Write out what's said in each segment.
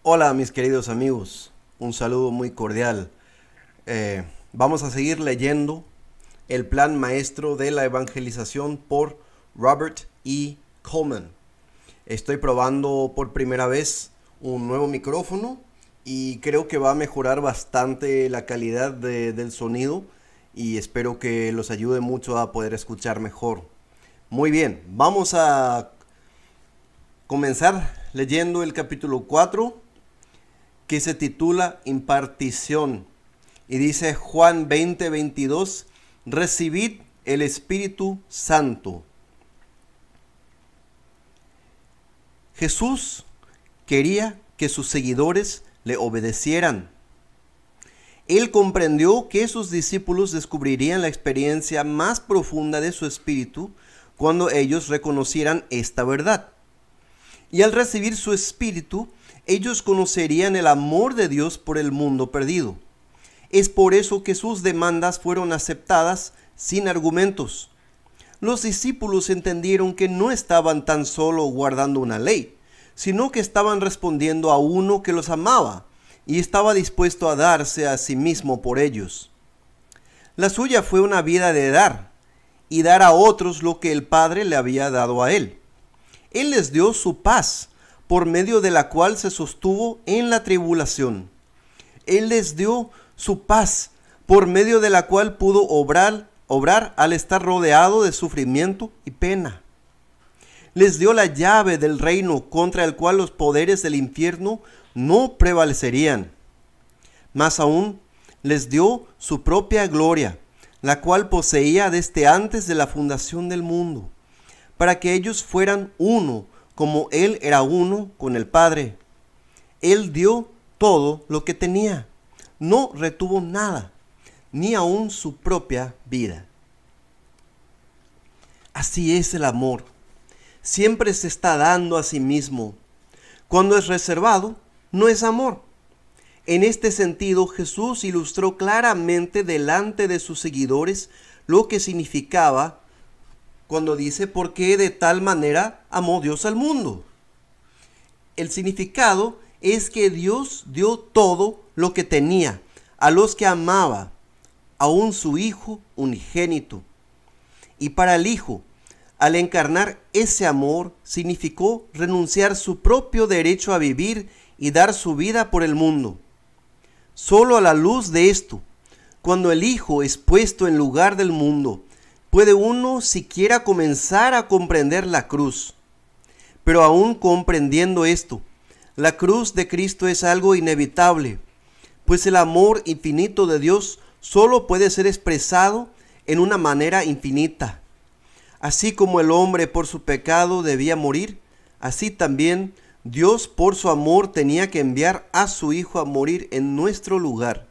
Hola mis queridos amigos, un saludo muy cordial. Vamos a seguir leyendo el plan maestro de la evangelización por Robert E. Coleman. Estoy probando por primera vez un nuevo micrófono y creo que va a mejorar bastante la calidad del sonido y espero que los ayude mucho a poder escuchar mejor. Muy bien, vamos a comenzar leyendo el capítulo 4 que se titula Impartición y dice Juan 20:22, recibid el Espíritu Santo. Jesús quería que sus seguidores le obedecieran. Él comprendió que sus discípulos descubrirían la experiencia más profunda de su espíritu cuando ellos reconocieran esta verdad. Y al recibir su espíritu, ellos conocerían el amor de Dios por el mundo perdido. Es por eso que sus demandas fueron aceptadas sin argumentos. Los discípulos entendieron que no estaban tan solo guardando una ley, sino que estaban respondiendo a uno que los amaba y estaba dispuesto a darse a sí mismo por ellos. La suya fue una vida de dar y dar a otros lo que el Padre le había dado a él. Él les dio su paz, por medio de la cual se sostuvo en la tribulación. Él les dio su paz, por medio de la cual pudo obrar al estar rodeado de sufrimiento y pena. Les dio la llave del reino contra el cual los poderes del infierno no prevalecerían. Más aún, les dio su propia gloria, la cual poseía desde antes de la fundación del mundo, para que ellos fueran uno, como Él era uno con el Padre. Él dio todo lo que tenía. No retuvo nada, ni aun su propia vida. Así es el amor. Siempre se está dando a sí mismo. Cuando es reservado, no es amor. En este sentido, Jesús ilustró claramente delante de sus seguidores lo que significaba cuando dice, ¿por qué de tal manera amó Dios al mundo? El significado es que Dios dio todo lo que tenía a los que amaba, aún su Hijo unigénito. Y para el Hijo, al encarnar ese amor, significó renunciar su propio derecho a vivir y dar su vida por el mundo. Solo a la luz de esto, cuando el Hijo es puesto en lugar del mundo, puede uno siquiera comenzar a comprender la cruz. Pero aún comprendiendo esto, la cruz de Cristo es algo inevitable, pues el amor infinito de Dios solo puede ser expresado en una manera infinita. Así como el hombre por su pecado debía morir, así también Dios por su amor tenía que enviar a su Hijo a morir en nuestro lugar.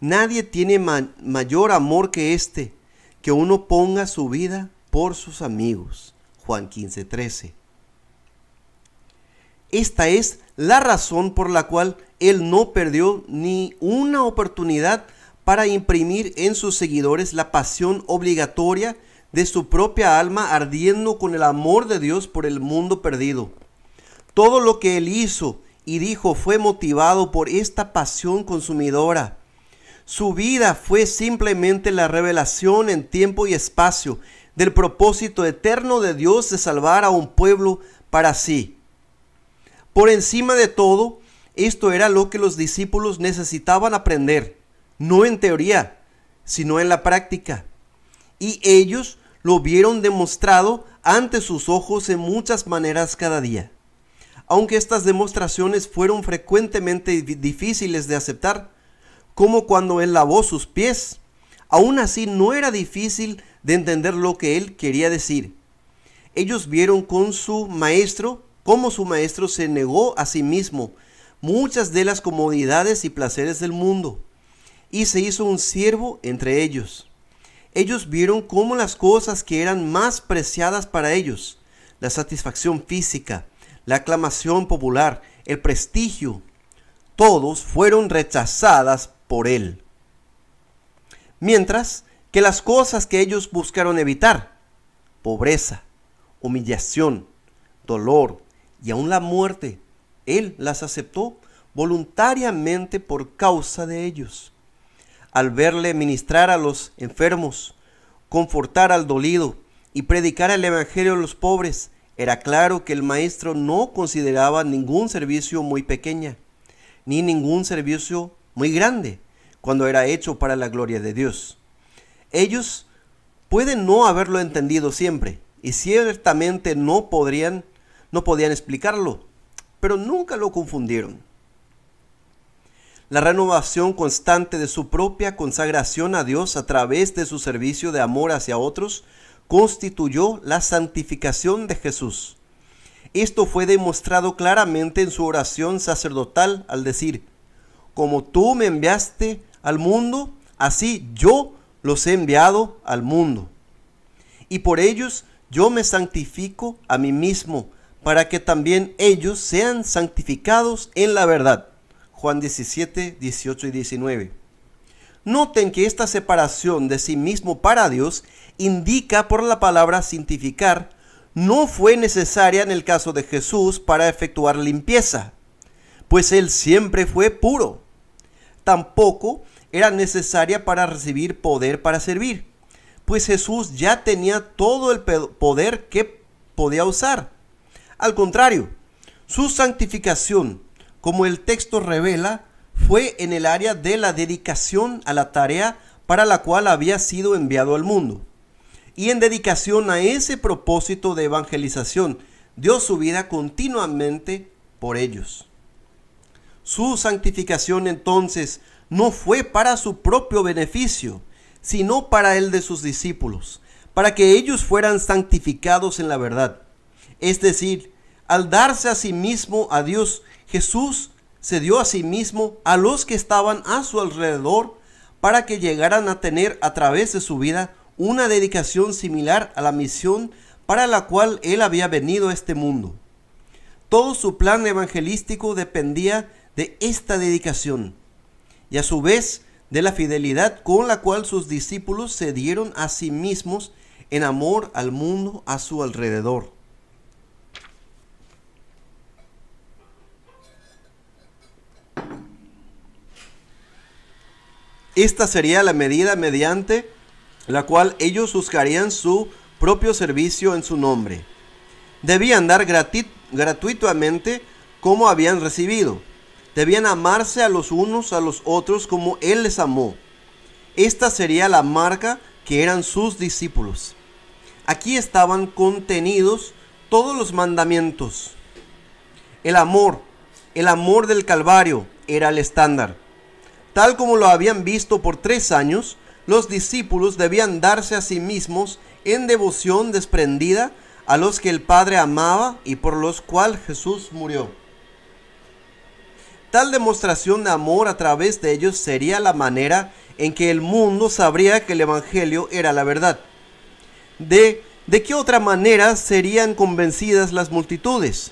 Nadie tiene mayor amor que este, que uno ponga su vida por sus amigos. Juan 15:13. Esta es la razón por la cual Él no perdió ni una oportunidad para imprimir en sus seguidores la pasión obligatoria de su propia alma ardiendo con el amor de Dios por el mundo perdido. Todo lo que Él hizo y dijo fue motivado por esta pasión consumidora. Su vida fue simplemente la revelación en tiempo y espacio del propósito eterno de Dios de salvar a un pueblo para sí. Por encima de todo, esto era lo que los discípulos necesitaban aprender, no en teoría, sino en la práctica. Y ellos lo vieron demostrado ante sus ojos en muchas maneras cada día. Aunque estas demostraciones fueron frecuentemente difíciles de aceptar, como cuando Él lavó sus pies, aún así no era difícil de entender lo que Él quería decir. Ellos vieron cómo su maestro se negó a sí mismo muchas de las comodidades y placeres del mundo y se hizo un siervo entre ellos. Ellos vieron cómo las cosas que eran más preciadas para ellos, la satisfacción física, la aclamación popular, el prestigio, todos fueron rechazadas por Él. Mientras que las cosas que ellos buscaron evitar, pobreza, humillación, dolor y aún la muerte, Él las aceptó voluntariamente por causa de ellos. Al verle ministrar a los enfermos, confortar al dolido y predicar el evangelio a los pobres, era claro que el maestro no consideraba ningún servicio muy pequeño, ni ningún servicio muy grande, cuando era hecho para la gloria de Dios. Ellos pueden no haberlo entendido siempre, y ciertamente no podían explicarlo, pero nunca lo confundieron. La renovación constante de su propia consagración a Dios a través de su servicio de amor hacia otros constituyó la santificación de Jesús. Esto fue demostrado claramente en su oración sacerdotal al decir: como tú me enviaste al mundo, así yo los he enviado al mundo. Y por ellos yo me santifico a mí mismo, para que también ellos sean santificados en la verdad. Juan 17, 18 y 19. Noten que esta separación de sí mismo para Dios indica por la palabra santificar no fue necesaria en el caso de Jesús para efectuar limpieza, pues Él siempre fue puro. Tampoco era necesaria para recibir poder para servir, pues Jesús ya tenía todo el poder que podía usar. Al contrario, su santificación, como el texto revela, fue en el área de la dedicación a la tarea para la cual había sido enviado al mundo. Y en dedicación a ese propósito de evangelización, dio su vida continuamente por ellos. Su santificación entonces no fue para su propio beneficio, sino para el de sus discípulos, para que ellos fueran santificados en la verdad. Es decir, al darse a sí mismo a Dios, Jesús se dio a sí mismo a los que estaban a su alrededor para que llegaran a tener a través de su vida una dedicación similar a la misión para la cual Él había venido a este mundo. Todo su plan evangelístico dependía de esta dedicación y a su vez de la fidelidad con la cual sus discípulos se dieron a sí mismos en amor al mundo a su alrededor. Esta sería la medida mediante la cual ellos juzgarían su propio servicio en su nombre. Debían dar gratuitamente como habían recibido. Debían amarse a los unos a los otros como Él les amó. Esta sería la marca que eran sus discípulos. Aquí estaban contenidos todos los mandamientos. El amor del Calvario era el estándar. Tal como lo habían visto por 3 años, los discípulos debían darse a sí mismos en devoción desprendida a los que el Padre amaba y por los cuales Jesús murió. Tal demostración de amor a través de ellos sería la manera en que el mundo sabría que el Evangelio era la verdad. ¿De qué otra manera serían convencidas las multitudes?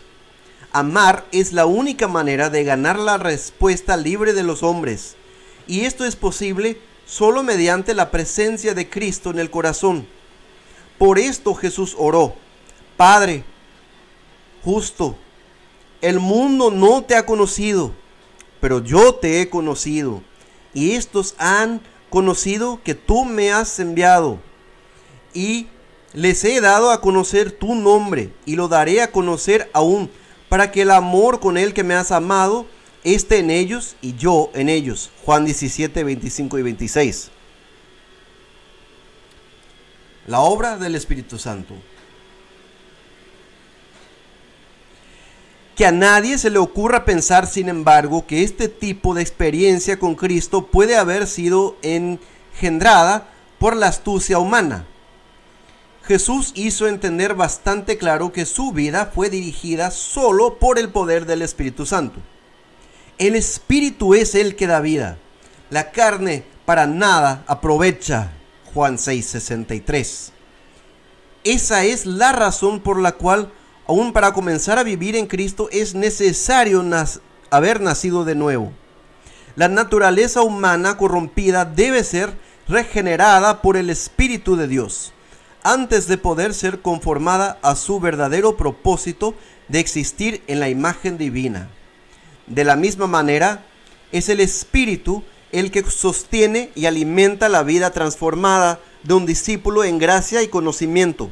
Amar es la única manera de ganar la respuesta libre de los hombres, y esto es posible solo mediante la presencia de Cristo en el corazón. Por esto Jesús oró: Padre justo, el mundo no te ha conocido, pero yo te he conocido, y estos han conocido que tú me has enviado, y les he dado a conocer tu nombre, y lo daré a conocer aún, para que el amor con el que me has amado esté en ellos y yo en ellos. Juan 17, 25 y 26. La obra del Espíritu Santo. Que a nadie se le ocurra pensar, sin embargo, que este tipo de experiencia con Cristo puede haber sido engendrada por la astucia humana. Jesús hizo entender bastante claro que su vida fue dirigida solo por el poder del Espíritu Santo. El Espíritu es el que da vida. La carne para nada aprovecha. Juan 6:63. Esa es la razón por la cual, aún para comenzar a vivir en Cristo, es necesario haber nacido de nuevo. La naturaleza humana corrompida debe ser regenerada por el Espíritu de Dios, antes de poder ser conformada a su verdadero propósito de existir en la imagen divina. De la misma manera, es el Espíritu el que sostiene y alimenta la vida transformada de un discípulo en gracia y conocimiento.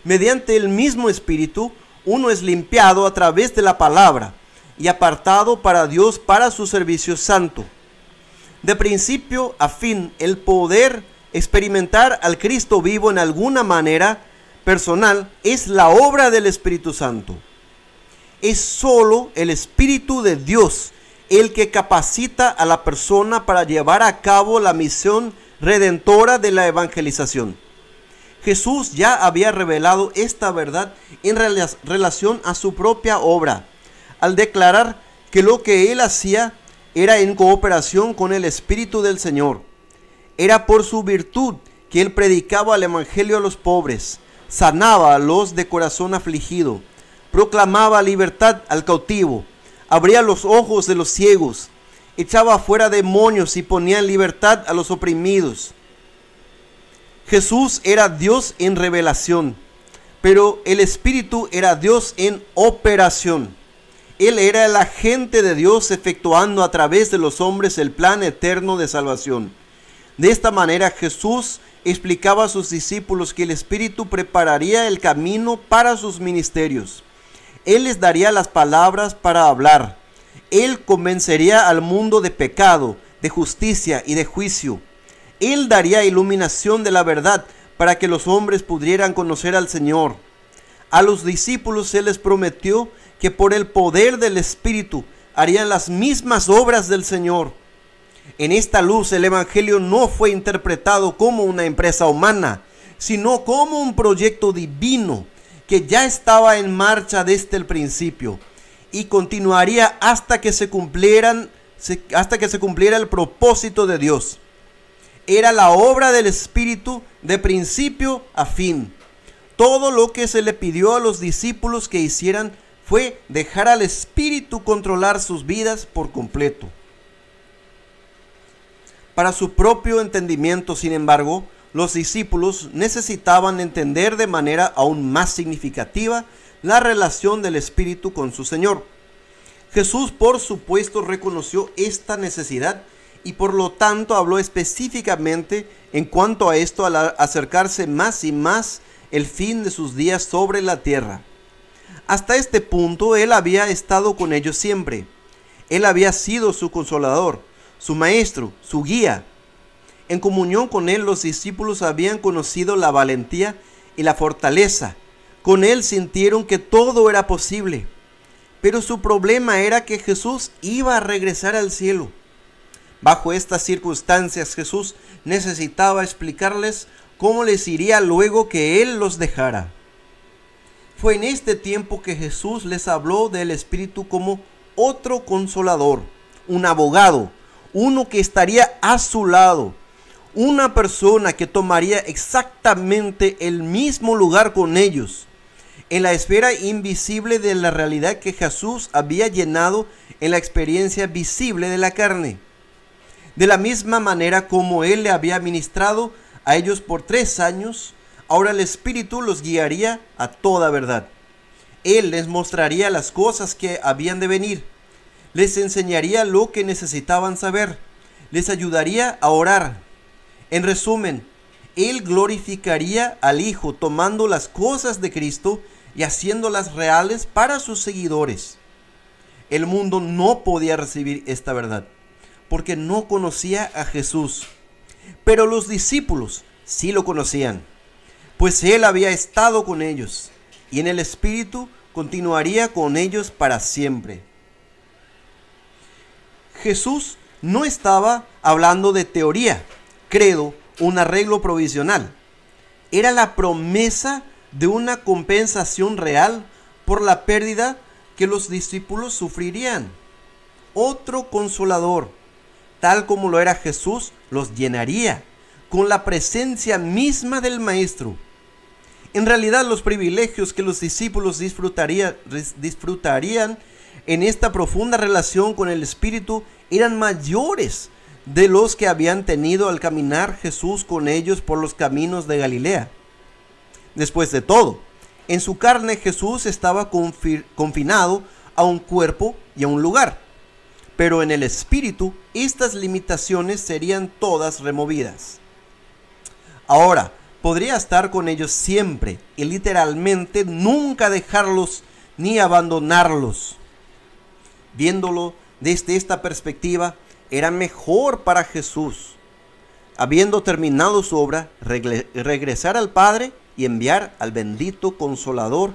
Mediante el mismo Espíritu, uno es limpiado a través de la palabra y apartado para Dios para su servicio santo. De principio a fin, el poder experimentar al Cristo vivo en alguna manera personal es la obra del Espíritu Santo. Es solo el Espíritu de Dios el que capacita a la persona para llevar a cabo la misión redentora de la evangelización. Jesús ya había revelado esta verdad en relación a su propia obra, al declarar que lo que él hacía era en cooperación con el Espíritu del Señor. Era por su virtud que él predicaba el Evangelio a los pobres, sanaba a los de corazón afligido, proclamaba libertad al cautivo, abría los ojos de los ciegos, echaba fuera demonios y ponía en libertad a los oprimidos. Jesús era Dios en revelación, pero el Espíritu era Dios en operación. Él era el agente de Dios efectuando a través de los hombres el plan eterno de salvación. De esta manera Jesús explicaba a sus discípulos que el Espíritu prepararía el camino para sus ministerios. Él les daría las palabras para hablar. Él convencería al mundo de pecado, de justicia y de juicio. Él daría iluminación de la verdad para que los hombres pudieran conocer al Señor. A los discípulos se les prometió que por el poder del Espíritu harían las mismas obras del Señor. En esta luz el Evangelio no fue interpretado como una empresa humana, sino como un proyecto divino que ya estaba en marcha desde el principio y continuaría hasta que se cumpliera el propósito de Dios. Era la obra del Espíritu de principio a fin. Todo lo que se le pidió a los discípulos que hicieran fue dejar al Espíritu controlar sus vidas por completo. Para su propio entendimiento, sin embargo, los discípulos necesitaban entender de manera aún más significativa la relación del Espíritu con su Señor. Jesús, por supuesto, reconoció esta necesidad y por lo tanto habló específicamente en cuanto a esto al acercarse más y más el fin de sus días sobre la tierra. Hasta este punto Él había estado con ellos siempre. Él había sido su consolador, su maestro, su guía. En comunión con Él, los discípulos habían conocido la valentía y la fortaleza. Con Él sintieron que todo era posible. Pero su problema era que Jesús iba a regresar al cielo. Bajo estas circunstancias, Jesús necesitaba explicarles cómo les iría luego que Él los dejara. Fue en este tiempo que Jesús les habló del Espíritu como otro consolador, un abogado, uno que estaría a su lado, una persona que tomaría exactamente el mismo lugar con ellos, en la esfera invisible de la realidad que Jesús había llenado en la experiencia visible de la carne. De la misma manera como Él le había ministrado a ellos por 3 años, ahora el Espíritu los guiaría a toda verdad. Él les mostraría las cosas que habían de venir, les enseñaría lo que necesitaban saber, les ayudaría a orar. En resumen, Él glorificaría al Hijo tomando las cosas de Cristo y haciéndolas reales para sus seguidores. El mundo no podía recibir esta verdad porque no conocía a Jesús, pero los discípulos sí lo conocían, pues Él había estado con ellos y en el Espíritu continuaría con ellos para siempre. Jesús no estaba hablando de teoría, credo, un arreglo provisional. Era la promesa de una compensación real por la pérdida que los discípulos sufrirían. Otro consolador, tal como lo era Jesús, los llenaría con la presencia misma del Maestro. En realidad, los privilegios que los discípulos disfrutarían en esta profunda relación con el Espíritu eran mayores de los que habían tenido al caminar Jesús con ellos por los caminos de Galilea. Después de todo, en su carne Jesús estaba confinado a un cuerpo y a un lugar. Pero en el espíritu, estas limitaciones serían todas removidas. Ahora, podría estar con ellos siempre y literalmente nunca dejarlos ni abandonarlos. Viéndolo desde esta perspectiva, era mejor para Jesús, habiendo terminado su obra, regresar al Padre y enviar al bendito Consolador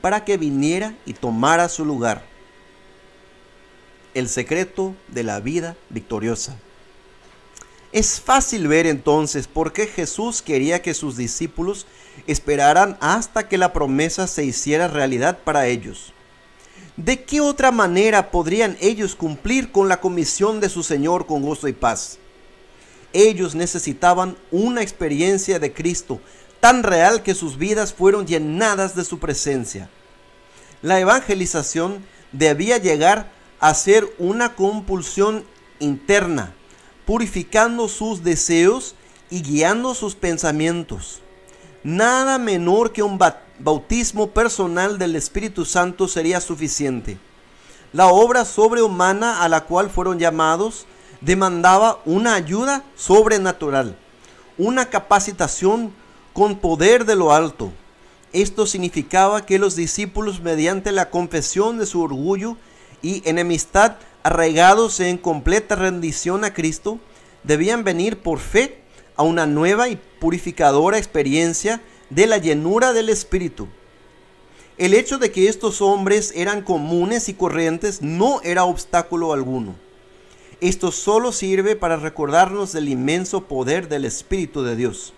para que viniera y tomara su lugar. El secreto de la vida victoriosa. Es fácil ver entonces por qué Jesús quería que sus discípulos esperaran hasta que la promesa se hiciera realidad para ellos. ¿De qué otra manera podrían ellos cumplir con la comisión de su Señor con gozo y paz? Ellos necesitaban una experiencia de Cristo tan real que sus vidas fueron llenadas de su presencia. La evangelización debía llegar a ser una compulsión interna, purificando sus deseos y guiando sus pensamientos. Nada menor que un bautismo personal del Espíritu Santo sería suficiente. La obra sobrehumana a la cual fueron llamados demandaba una ayuda sobrenatural, una capacitación con poder de lo alto. Esto significaba que los discípulos, mediante la confesión de su orgullo y enemistad, arraigados en completa rendición a Cristo, debían venir por fe a una nueva y purificadora experiencia de la llenura del Espíritu. El hecho de que estos hombres eran comunes y corrientes no era obstáculo alguno. Esto solo sirve para recordarnos del inmenso poder del Espíritu de Dios,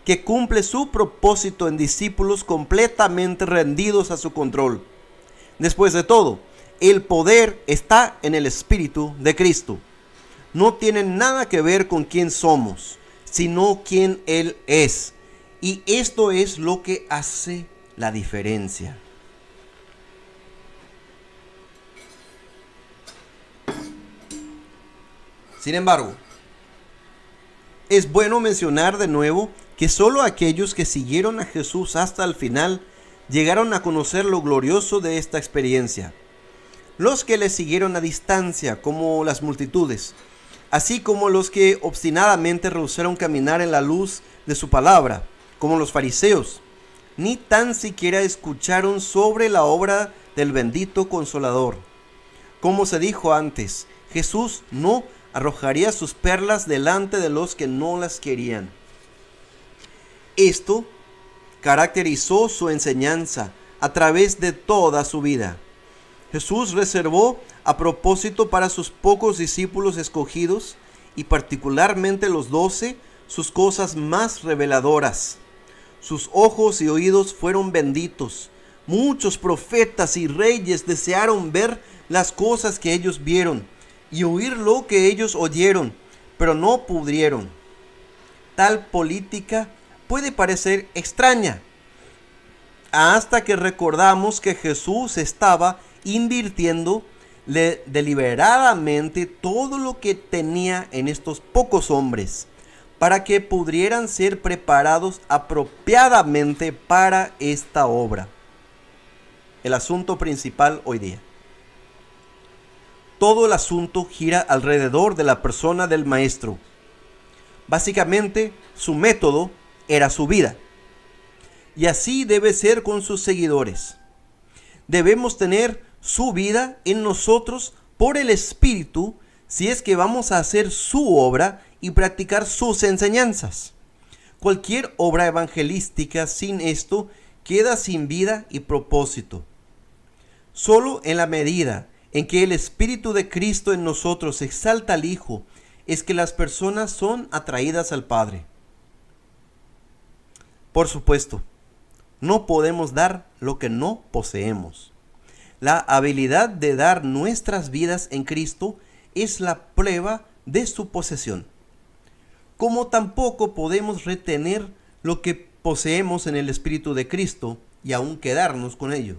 que cumple su propósito en discípulos completamente rendidos a su control. Después de todo, el poder está en el Espíritu de Cristo. No tiene nada que ver con quién somos, sino quién Él es. Y esto es lo que hace la diferencia. Sin embargo, es bueno mencionar de nuevo que solo aquellos que siguieron a Jesús hasta el final llegaron a conocer lo glorioso de esta experiencia. Los que le siguieron a distancia, como las multitudes, así como los que obstinadamente rehusaron caminar en la luz de su palabra, como los fariseos, ni tan siquiera escucharon sobre la obra del bendito Consolador. Como se dijo antes, Jesús no arrojaría sus perlas delante de los que no las querían. Esto caracterizó su enseñanza a través de toda su vida. Jesús reservó a propósito para sus pocos discípulos escogidos, y particularmente los 12, sus cosas más reveladoras. Sus ojos y oídos fueron benditos. Muchos profetas y reyes desearon ver las cosas que ellos vieron y oír lo que ellos oyeron, pero no pudieron. Tal política puede parecer extraña, hasta que recordamos que Jesús estaba invirtiendo deliberadamente todo lo que tenía en estos pocos hombres, para que pudieran ser preparados apropiadamente para esta obra. El asunto principal hoy día. Todo el asunto gira alrededor de la persona del Maestro. Básicamente, su método era su vida. Y así debe ser con sus seguidores. Debemos tener su vida en nosotros por el Espíritu, si es que vamos a hacer su obra y practicar sus enseñanzas. Cualquier obra evangelística sin esto queda sin vida y propósito. Solo en la medida en que el Espíritu de Cristo en nosotros exalta al Hijo, es que las personas son atraídas al Padre. Por supuesto, no podemos dar lo que no poseemos. La habilidad de dar nuestras vidas en Cristo es la prueba de su posesión. Como tampoco podemos retener lo que poseemos en el Espíritu de Cristo y aún quedarnos con ello.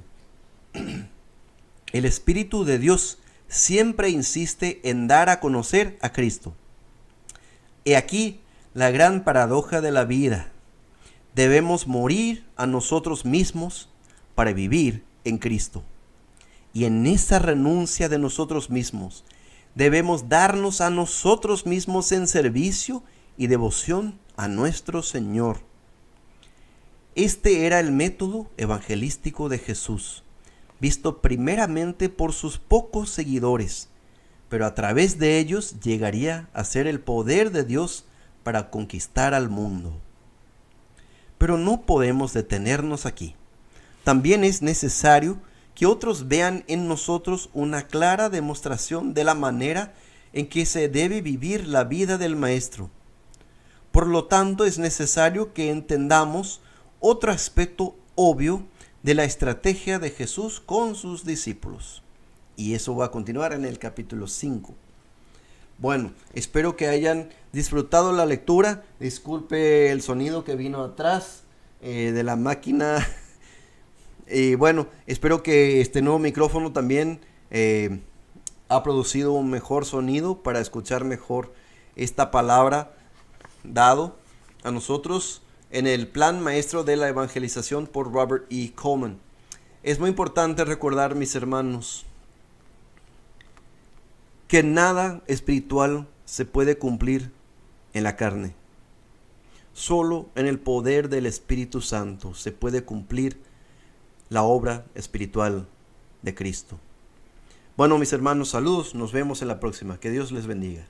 El Espíritu de Dios siempre insiste en dar a conocer a Cristo. He aquí la gran paradoja de la vida. Debemos morir a nosotros mismos para vivir en Cristo. Y en esa renuncia de nosotros mismos, debemos darnos a nosotros mismos en servicio y devoción a nuestro Señor. Este era el método evangelístico de Jesús, visto primeramente por sus pocos seguidores, pero a través de ellos llegaría a ser el poder de Dios para conquistar al mundo. Pero no podemos detenernos aquí. También es necesario que otros vean en nosotros una clara demostración de la manera en que se debe vivir la vida del Maestro. Por lo tanto, es necesario que entendamos otro aspecto obvio de la estrategia de Jesús con sus discípulos. Y eso va a continuar en el capítulo 5. Bueno, espero que hayan disfrutado la lectura. Disculpe el sonido que vino atrás de la máquina. Bueno, espero que este nuevo micrófono también ha producido un mejor sonido para escuchar mejor esta palabra dado a nosotros en el plan maestro de la evangelización por Robert E. Coleman. Es muy importante recordar, mis hermanos, que nada espiritual se puede cumplir en la carne. Solo en el poder del Espíritu Santo se puede cumplir la obra espiritual de Cristo. Bueno, mis hermanos, saludos. Nos vemos en la próxima. Que Dios les bendiga.